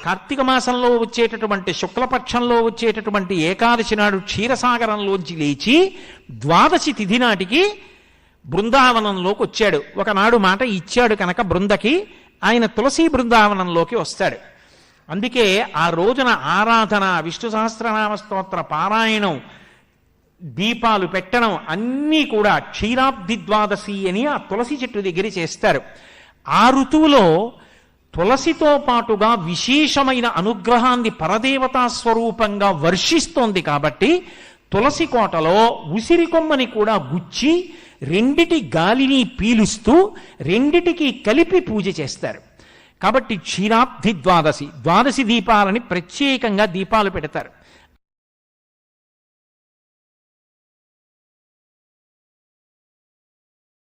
కార్తీక మాసంలో వచ్చేటటువంటి శుక్లపక్షంలో వచ్చేటటువంటి ఏకాదశి నాడు క్షీరసాగరంలోంచి లేచి ద్వాదశి తిథి నాటికి బృందావనంలోకి వచ్చాడు. ఒకనాడు మాట ఇచ్చాడు కనుక బృందకి, ఆయన తులసి బృందావనంలోకి వస్తాడు. అందుకే ఆ రోజున ఆరాధన, విష్ణు సహస్రనామ స్తోత్ర పారాయణం, దీపాలు పెట్టడం అన్నీ కూడా క్షీరాబ్ది ద్వాదశి అని ఆ తులసి చెట్టు దగ్గర చేస్తారు. ఆ ఋతువులో తులసితో పాటుగా విశేషమైన అనుగ్రహాన్ని పరదేవతా స్వరూపంగా వర్షిస్తోంది కాబట్టి తులసి కోటలో ఉసిరి కొమ్మని కూడా గుచ్చి రెండిటి గాలిని పీలుస్తూ రెండిటికి కలిపి పూజ చేస్తారు. కాబట్టి క్షీరాబ్ది ద్వాదశి, ద్వాదశి దీపాలని ప్రత్యేకంగా దీపాలు పెడతారు.